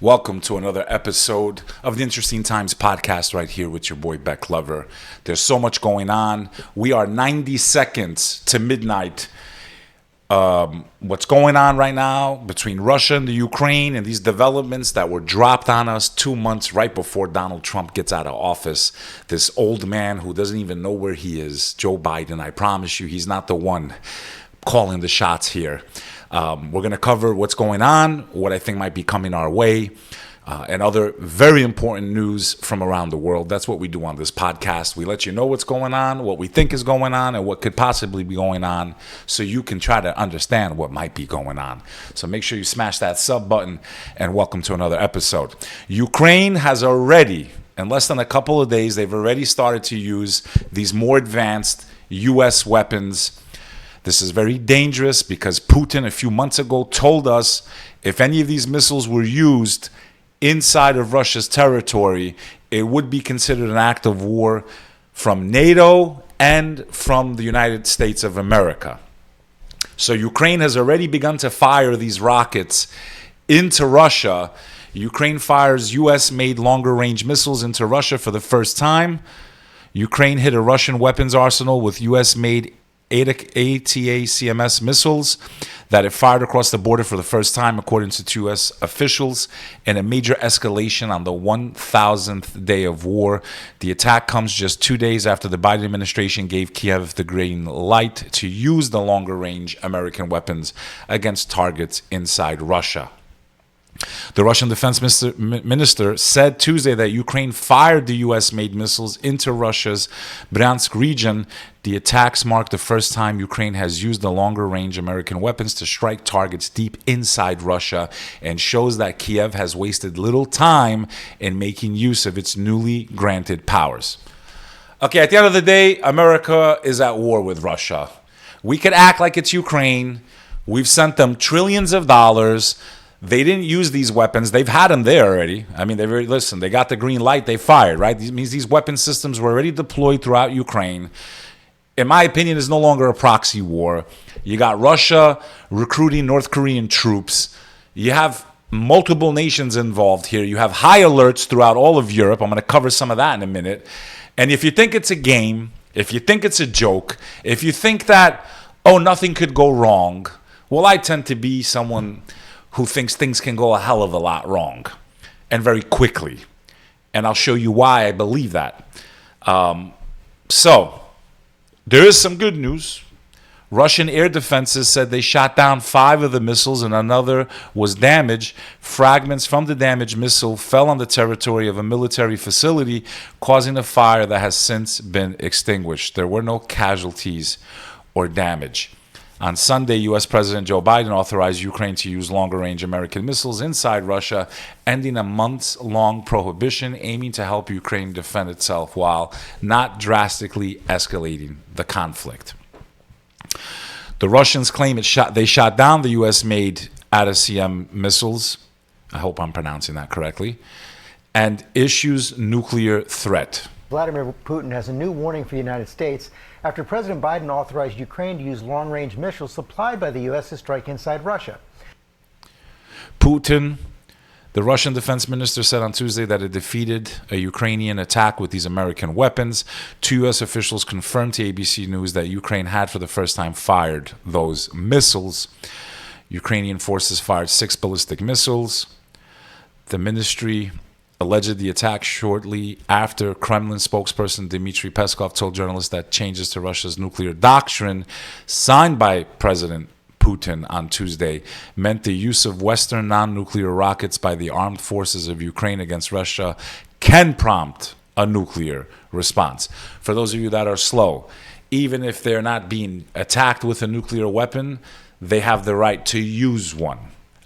Welcome to another episode of the Interesting Times podcast right here with your boy Bek Lover. There's so much going on. We are 90 seconds to midnight. What's going on right now between Russia and the Ukraine and these developments that were dropped on us 2 months right before Donald Trump gets out of office. This old man who doesn't even know where he is, Joe Biden, I promise you, he's not the one calling the shots here. We're going to cover what's going on, what I think might be coming our way, and other very important news from around the world. That's what we do on this podcast. We let you know what's going on, what we think is going on, and what could possibly be going on so you can try to understand what might be going on. So make sure you smash that sub button, and welcome to another episode. Ukraine has already, in less than a couple of days, they've already started to use these more advanced U.S. weapons. This is very dangerous because Putin a few months ago told us if any of these missiles were used inside of Russia's territory, it would be considered an act of war from NATO and from the United States of America. So Ukraine has already begun to fire these rockets into Russia. Ukraine fires U.S.-made longer-range missiles into Russia for the first time. Ukraine hit a Russian weapons arsenal with U.S.-made ATACMS missiles that it fired across the border for the first time, according to two U.S. officials, in a major escalation on the 1,000th day of war. The attack comes just 2 days after the Biden administration gave Kiev the green light to use the longer-range American weapons against targets inside Russia. The Russian defense minister said Tuesday that Ukraine fired the U.S.-made missiles into Russia's Bryansk region. The attacks mark the first time Ukraine has used the longer-range American weapons to strike targets deep inside Russia, and shows that Kiev has wasted little time in making use of its newly granted powers. Okay, at the end of the day, America is at war with Russia. We could act like it's Ukraine. We've sent them trillions of dollars. They didn't use these weapons. They've had them there already. I mean, they got the green light. They fired, right? This means these weapon systems were already deployed throughout Ukraine. In my opinion, it's no longer a proxy war. You got Russia recruiting North Korean troops. You have multiple nations involved here. You have high alerts throughout all of Europe. I'm going to cover some of that in a minute. And if you think it's a game, if you think it's a joke, if you think that, oh, nothing could go wrong, well, I tend to be someone who thinks things can go a hell of a lot wrong, and very quickly. And I'll show you why I believe that. So, there is some good news. Russian air defenses said they shot down 5 of the missiles and another was damaged. Fragments from the damaged missile fell on the territory of a military facility, causing a fire that has since been extinguished. There were no casualties or damage. On Sunday, U.S. President Joe Biden authorized Ukraine to use longer-range American missiles inside Russia, ending a months-long prohibition aiming to help Ukraine defend itself while not drastically escalating the conflict. The Russians claim they shot down the U.S.-made ATACMS missiles, I hope I'm pronouncing that correctly, and issues nuclear threat. Vladimir Putin has a new warning for the United States after President Biden authorized Ukraine to use long-range missiles supplied by the U.S. to strike inside Russia. Putin, the Russian defense minister, said on Tuesday that it defeated a Ukrainian attack with these American weapons. 2 U.S. officials confirmed to ABC News that Ukraine had for the first time fired those missiles. Ukrainian forces fired 6 ballistic missiles. The ministry alleged the attack shortly after Kremlin spokesperson Dmitry Peskov told journalists that changes to Russia's nuclear doctrine signed by President Putin on Tuesday meant the use of Western non-nuclear rockets by the armed forces of Ukraine against Russia can prompt a nuclear response. For those of you that are slow, even if they're not being attacked with a nuclear weapon, they have the right to use one.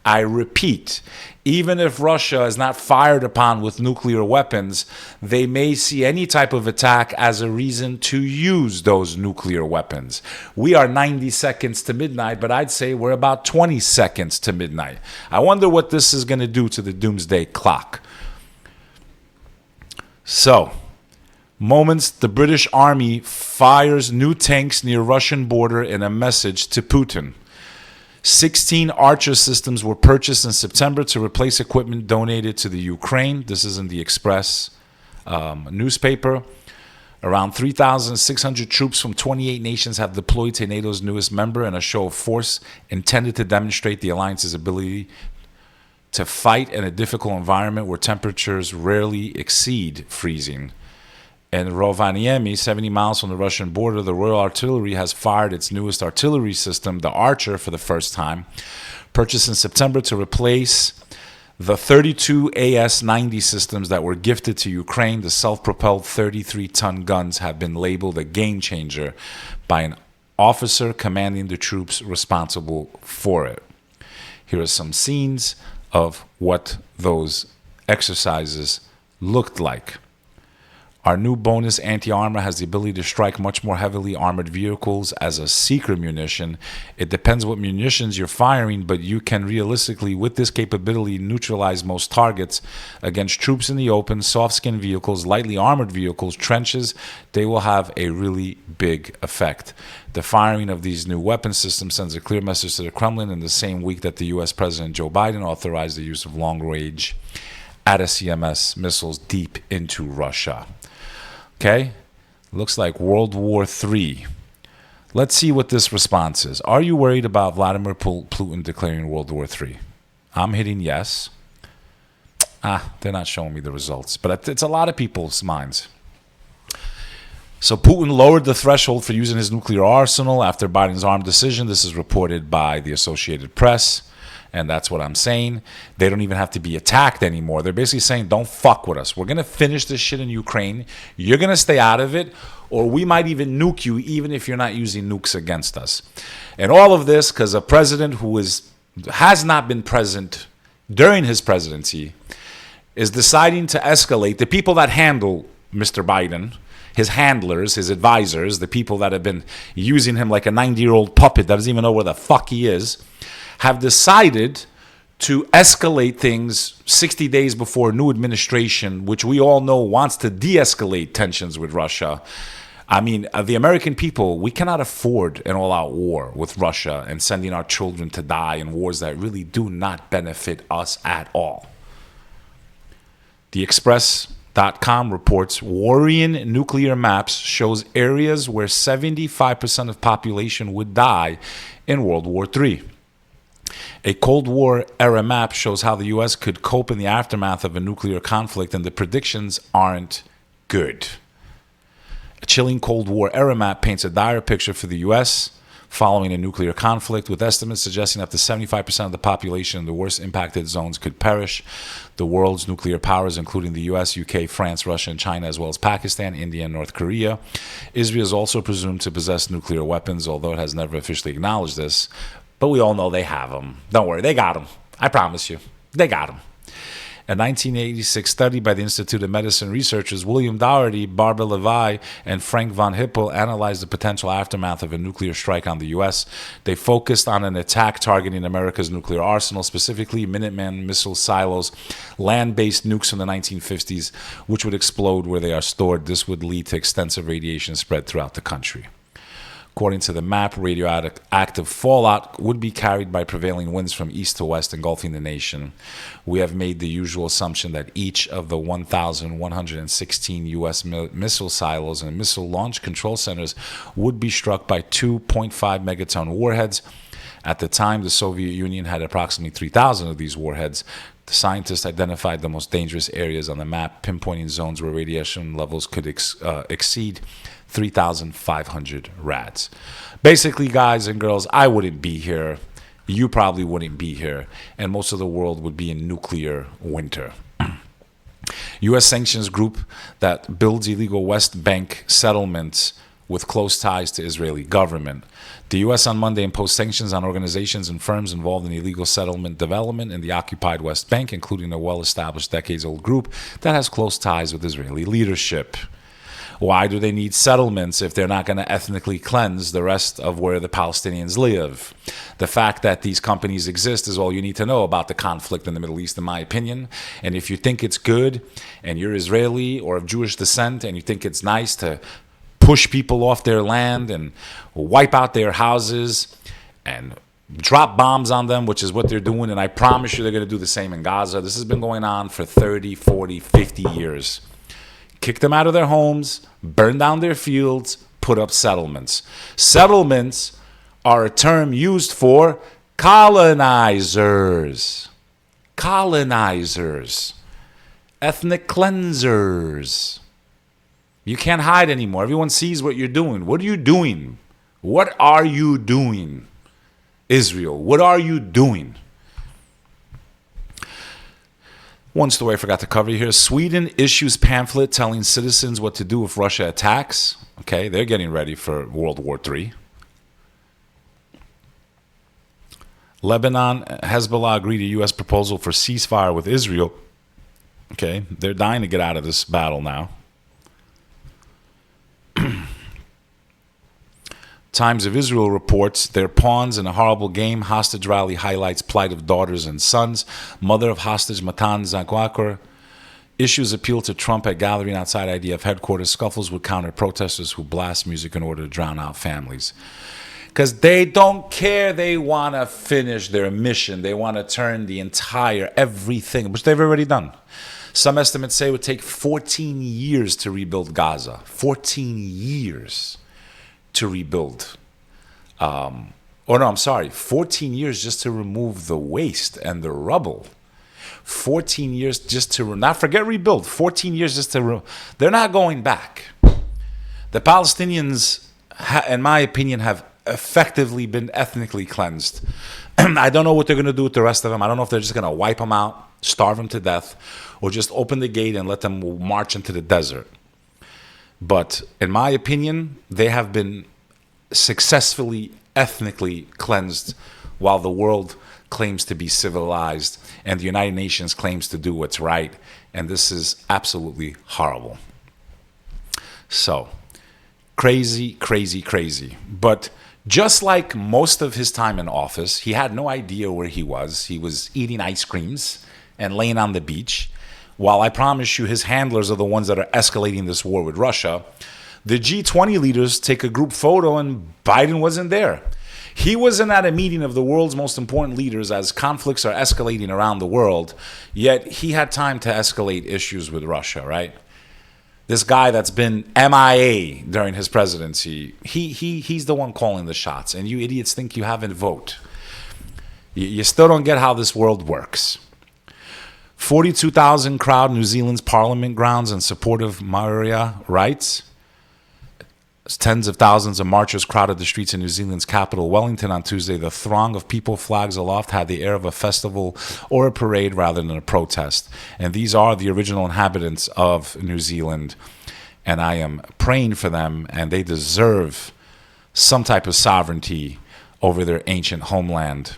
I repeat, even if Russia is not fired upon with nuclear weapons, they may see any type of attack as a reason to use those nuclear weapons. We are 90 seconds to midnight, but I'd say we're about 20 seconds to midnight. I wonder what this is going to do to the doomsday clock. So, moments the British Army fires new tanks near Russian border in a message to Putin. 16 Archer systems were purchased in September to replace equipment donated to the Ukraine. This is in the Express newspaper. Around 3,600 troops from 28 nations have deployed to NATO's newest member in a show of force intended to demonstrate the alliance's ability to fight in a difficult environment where temperatures rarely exceed freezing. In Rovaniemi, 70 miles from the Russian border, the Royal Artillery has fired its newest artillery system, the Archer, for the first time. Purchased in September to replace the 32 AS-90 systems that were gifted to Ukraine, the self-propelled 33-ton guns have been labeled a game changer by an officer commanding the troops responsible for it. Here are some scenes of what those exercises looked like. Our new bonus anti-armor has the ability to strike much more heavily armored vehicles as a secret munition. It depends what munitions you're firing, but you can realistically, with this capability, neutralize most targets. Against troops in the open, soft-skinned vehicles, lightly armored vehicles, trenches, they will have a really big effect. The firing of these new weapon systems sends a clear message to the Kremlin in the same week that the U.S. President Joe Biden authorized the use of long-range ATACMS missiles deep into Russia. Okay, looks like World War III. Let's see what this response is. Are you worried about Vladimir Putin declaring World War III? I'm hitting yes. They're not showing me the results, but it's a lot of people's minds. So Putin lowered the threshold for using his nuclear arsenal after Biden's armed decision. This is reported by the Associated Press. And that's what I'm saying. They don't even have to be attacked anymore. They're basically saying, don't fuck with us. We're going to finish this shit in Ukraine. You're going to stay out of it, or we might even nuke you, even if you're not using nukes against us. And all of this because a president who has not been present during his presidency is deciding to escalate. The people that handle Mr. Biden, his handlers, his advisors, the people that have been using him like a 90-year-old puppet that doesn't even know where the fuck he is, have decided to escalate things 60 days before a new administration, which we all know wants to de-escalate tensions with Russia. I mean, the American people, we cannot afford an all-out war with Russia and sending our children to die in wars that really do not benefit us at all. The Express.com reports worrying nuclear maps shows areas where 75% of population would die in World War III. A Cold War-era map shows how the U.S. could cope in the aftermath of a nuclear conflict, and the predictions aren't good. A chilling Cold War-era map paints a dire picture for the U.S. following a nuclear conflict, with estimates suggesting up to 75% of the population in the worst impacted zones could perish. The world's nuclear powers, including the U.S., UK, France, Russia, and China, as well as Pakistan, India, and North Korea. Israel is also presumed to possess nuclear weapons, although it has never officially acknowledged this. But we all know they have them. Don't worry, they got them. I promise you. They got them. A 1986 study by the Institute of Medicine researchers William Doherty, Barbara Levi, and Frank von Hippel analyzed the potential aftermath of a nuclear strike on the U.S. They focused on an attack targeting America's nuclear arsenal, specifically Minuteman missile silos, land-based nukes from the 1950s, which would explode where they are stored. This would lead to extensive radiation spread throughout the country. According to the map, radioactive fallout would be carried by prevailing winds from east to west, engulfing the nation. We have made the usual assumption that each of the 1,116 U.S. missile silos and missile launch control centers would be struck by 2.5 megaton warheads. At the time, the Soviet Union had approximately 3,000 of these warheads. The scientists identified the most dangerous areas on the map, pinpointing zones where radiation levels could exceed 3,500 rads. Basically, guys and girls, I wouldn't be here. You probably wouldn't be here. And most of the world would be in nuclear winter. U.S. sanctions group that builds illegal West Bank settlements with close ties to Israeli government. The U.S. on Monday imposed sanctions on organizations and firms involved in illegal settlement development in the occupied West Bank, including a well-established decades-old group that has close ties with Israeli leadership. Why do they need settlements if they're not going to ethnically cleanse the rest of where the Palestinians live? The fact that these companies exist is all you need to know about the conflict in the Middle East, in my opinion. And if you think it's good and you're Israeli or of Jewish descent and you think it's nice to push people off their land and wipe out their houses and drop bombs on them, which is what they're doing, and I promise you they're going to do the same in Gaza. This has been going on for 30, 40, 50 years. Kick them out of their homes, burn down their fields, put up settlements. Settlements are a term used for colonizers. Colonizers. Ethnic cleansers. You can't hide anymore. Everyone sees what you're doing. What are you doing? What are you doing, Israel? What are you doing? One story I forgot to cover here. Sweden issues pamphlet telling citizens what to do if Russia attacks. Okay, they're getting ready for World War III. Lebanon, Hezbollah agree to U.S. proposal for ceasefire with Israel. Okay, they're dying to get out of this battle now. Times of Israel reports they're pawns in a horrible game. Hostage rally highlights plight of daughters and sons. Mother of hostage Matan Zagwakar issues appeal to Trump at gathering outside IDF headquarters. Scuffles with counter protesters who blast music in order to drown out families. Because they don't care. They want to finish their mission. They want to turn the entire everything, which they've already done. Some estimates say it would take 14 years to rebuild Gaza. 14 years to rebuild. 14 years just to remove the waste and the rubble. 14 years just to, not forget rebuild, 14 years just to, they're not going back. The Palestinians, in my opinion, have effectively been ethnically cleansed. I don't know what they're going to do with the rest of them. I don't know if they're just going to wipe them out, starve them to death, or just open the gate and let them march into the desert. But in my opinion, they have been successfully ethnically cleansed while the world claims to be civilized and the United Nations claims to do what's right. And this is absolutely horrible. So, crazy, crazy, crazy. But just like most of his time in office, he had no idea where he was. He was eating ice creams and laying on the beach. While I promise you his handlers are the ones that are escalating this war with Russia, the G20 leaders take a group photo and Biden wasn't there. He wasn't at a meeting of the world's most important leaders as conflicts are escalating around the world, yet he had time to escalate issues with Russia, right? This guy that's been MIA during his presidency, he's the one calling the shots, and you idiots think you haven't voted. You still don't get how this world works. 42,000 crowd New Zealand's parliament grounds in support of Moari rights. Tens of thousands of marchers crowded the streets in New Zealand's capital, Wellington, on Tuesday. The throng of people, flags aloft, had the air of a festival or a parade rather than a protest. And these are the original inhabitants of New Zealand. And I am praying for them, and they deserve some type of sovereignty over their ancient homeland.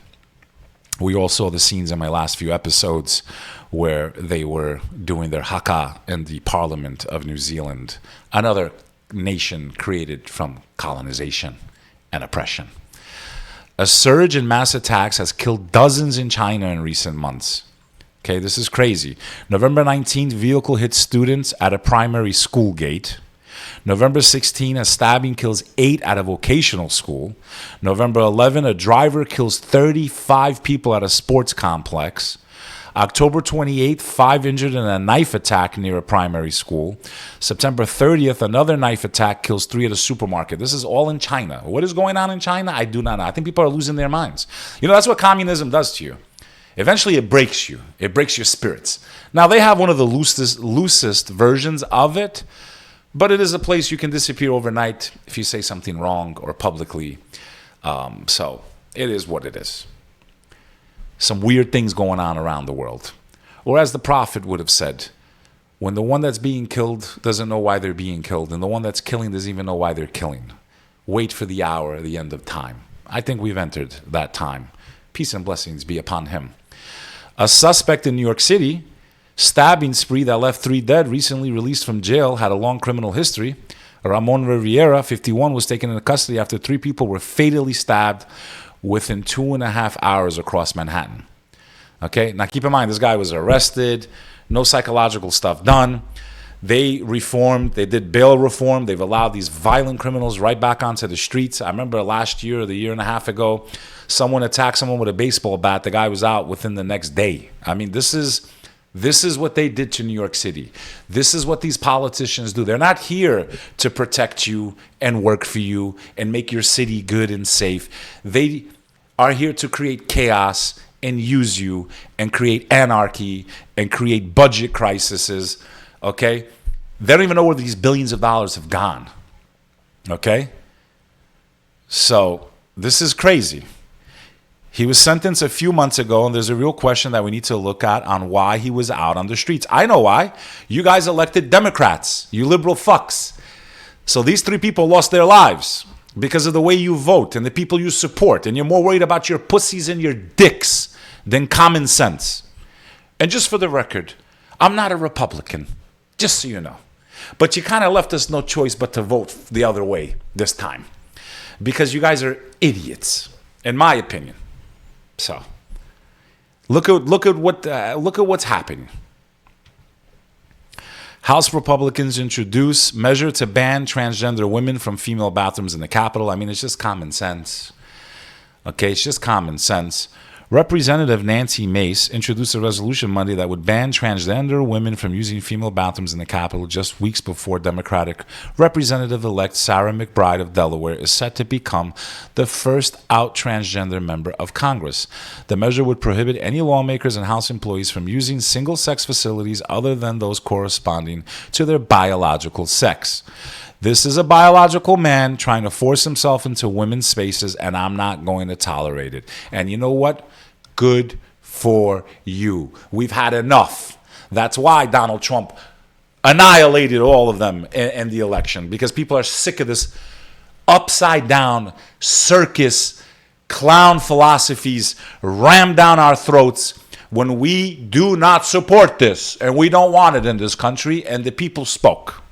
We all saw the scenes in my last few episodes where they were doing their haka in the Parliament of New Zealand, another nation created from colonization and oppression. A surge in mass attacks has killed dozens in China in recent months. Okay, this is crazy. November 19th, vehicle hits students at a primary school gate. November 16, a stabbing kills 8 at a vocational school. November 11, a driver kills 35 people at a sports complex. October 28th, 5 injured in a knife attack near a primary school. September 30th, another knife attack kills 3 at a supermarket. This is all in China. What is going on in China? I do not know. I think people are losing their minds. You know, that's what communism does to you. Eventually, it breaks you. It breaks your spirits. Now, they have one of the loosest versions of it, but it is a place you can disappear overnight if you say something wrong or publicly. So it is what it is. Some weird things going on around the world. Or as the prophet would have said, when the one that's being killed doesn't know why they're being killed, and the one that's killing doesn't even know why they're killing, wait for the hour, the end of time. I think we've entered that time. Peace and blessings be upon him. A suspect in New York City, stabbing spree that left 3 dead, recently released from jail, had a long criminal history. Ramon Riviera, 51, was taken into custody after 3 people were fatally stabbed within 2.5 hours across Manhattan. Okay, now keep in mind, this guy was arrested, no psychological stuff done. They reformed. They did bail reform. They've allowed these violent criminals right back onto the streets. I remember last year or the year and a half ago, someone attacked someone with a baseball bat. The guy was out within the next day. I mean, this is what they did to New York City. This is what these politicians do. They're not here to protect you and work for you and make your city good and safe. They are here to create chaos and use you and create anarchy and create budget crises. Okay? They don't even know where these billions of dollars have gone. Okay? So, this is crazy. He was sentenced a few months ago, and there's a real question that we need to look at on why he was out on the streets. I know why. You guys elected Democrats, you liberal fucks. So these 3 people lost their lives because of the way you vote and the people you support, and you're more worried about your pussies and your dicks than common sense. And just for the record, I'm not a Republican, just so you know. But you kind of left us no choice but to vote the other way this time because you guys are idiots, in my opinion. So, look at what's happening. House Republicans introduce measure to ban transgender women from female bathrooms in the Capitol. I mean, it's just common sense. Okay, it's just common sense. Representative Nancy Mace introduced a resolution Monday that would ban transgender women from using female bathrooms in the Capitol just weeks before Democratic Representative-elect Sarah McBride of Delaware is set to become the first out transgender member of Congress. The measure would prohibit any lawmakers and House employees from using single-sex facilities other than those corresponding to their biological sex. This is a biological man trying to force himself into women's spaces, and I'm not going to tolerate it. And you know what? Good for you. We've had enough. That's why Donald Trump annihilated all of them in the election, because people are sick of this upside-down circus clown philosophies rammed down our throats when we do not support this, and we don't want it in this country, and the people spoke.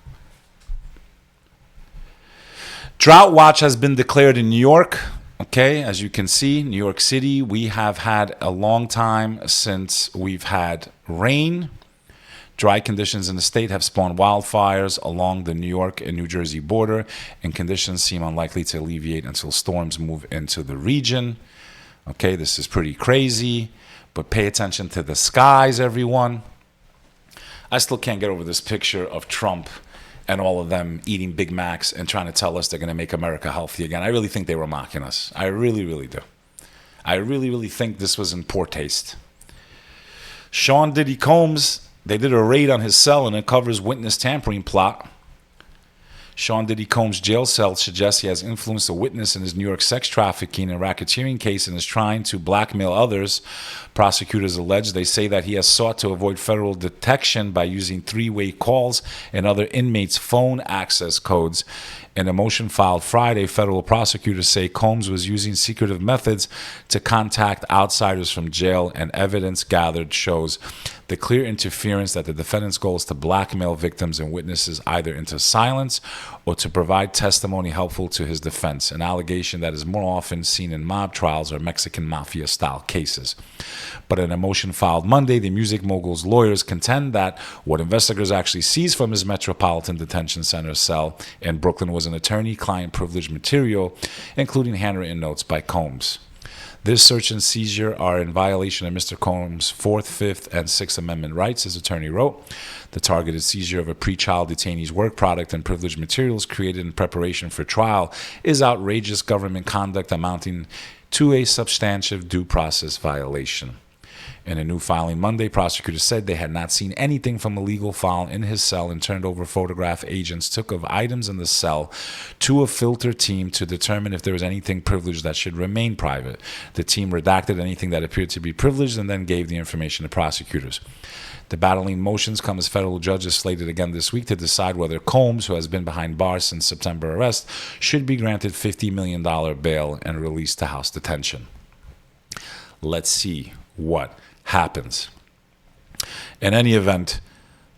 Drought watch has been declared in New York. Okay, as you can see, New York City, we have had a long time since we've had rain. Dry conditions in the state have spawned wildfires along the New York and New Jersey border, and conditions seem unlikely to alleviate until storms move into the region. Okay, this is pretty crazy, but pay attention to the skies, everyone. I still can't get over this picture of Trump and all of them eating Big Macs and trying to tell us they're going to make America healthy again. I really think they were mocking us. I really, really do. I really, really think this was in poor taste. Sean Diddy Combs, they did a raid on his cell and it covers witness tampering plot. Sean Diddy Combs' jail cell suggests he has influenced a witness in his New York sex trafficking and racketeering case and is trying to blackmail others. Prosecutors allege they say that he has sought to avoid federal detection by using three-way calls and other inmates' phone access codes. In a motion filed Friday, federal prosecutors say Combs was using secretive methods to contact outsiders from jail, and evidence gathered shows the clear interference that the defendant's goal is to blackmail victims and witnesses either into silence or to provide testimony helpful to his defense, an allegation that is more often seen in mob trials or Mexican mafia-style cases. But in a motion filed Monday, the music mogul's lawyers contend that what investigators actually seized from his Metropolitan Detention Center cell in Brooklyn was an attorney-client privilege material, including handwritten notes by Combs. This search and seizure are in violation of Mr. Combs' 4th, 5th, and 6th Amendment rights, his attorney wrote. The targeted seizure of a pretrial detainee's work product and privileged materials created in preparation for trial is outrageous government conduct amounting to a substantive due process violation. In a new filing Monday, prosecutors said they had not seen anything from a legal file in his cell and turned over photograph agents took of items in the cell to a filter team to determine if there was anything privileged that should remain private. The team redacted anything that appeared to be privileged and then gave the information to prosecutors. The battling motions come as federal judges slated again this week to decide whether Combs, who has been behind bars since September arrest, should be granted $50 million bail and released to house detention. Let's see what happens. In any event,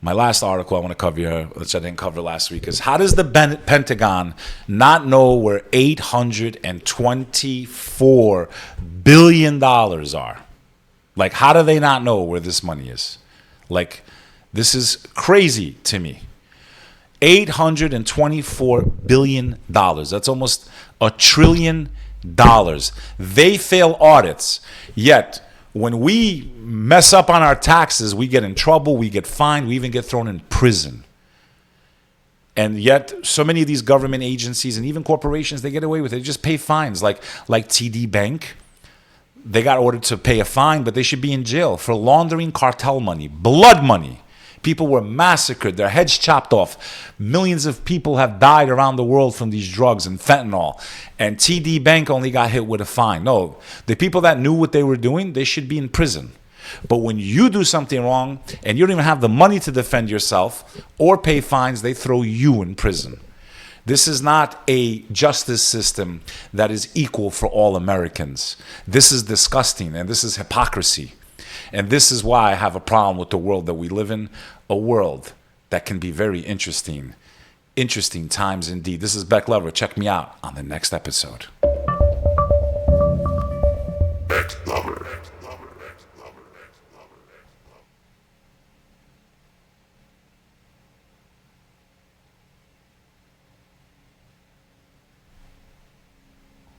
my last article I want to cover here, which I didn't cover last week, is how does the Pentagon not know where $824 billion are? Like, how do they not know where this money is? Like, this is crazy to me. $824 billion. That's almost $1 trillion. They fail audits. Yet, when we mess up on our taxes, we get in trouble, we get fined, we even get thrown in prison. And yet, so many of these government agencies and even corporations, they get away with it. They just pay fines. Like TD Bank, they got ordered to pay a fine, but they should be in jail for laundering cartel money, blood money. People were massacred, their heads chopped off. Millions of people have died around the world from these drugs and fentanyl. And TD Bank only got hit with a fine. No, the people that knew what they were doing, they should be in prison. But when you do something wrong and you don't even have the money to defend yourself or pay fines, they throw you in prison. This is not a justice system that is equal for all Americans. This is disgusting, and this is hypocrisy. And this is why I have a problem with the world that we live in, a world that can be very interesting. Interesting times indeed. This is Bek Lover. Check me out on the next episode. Bek Lover.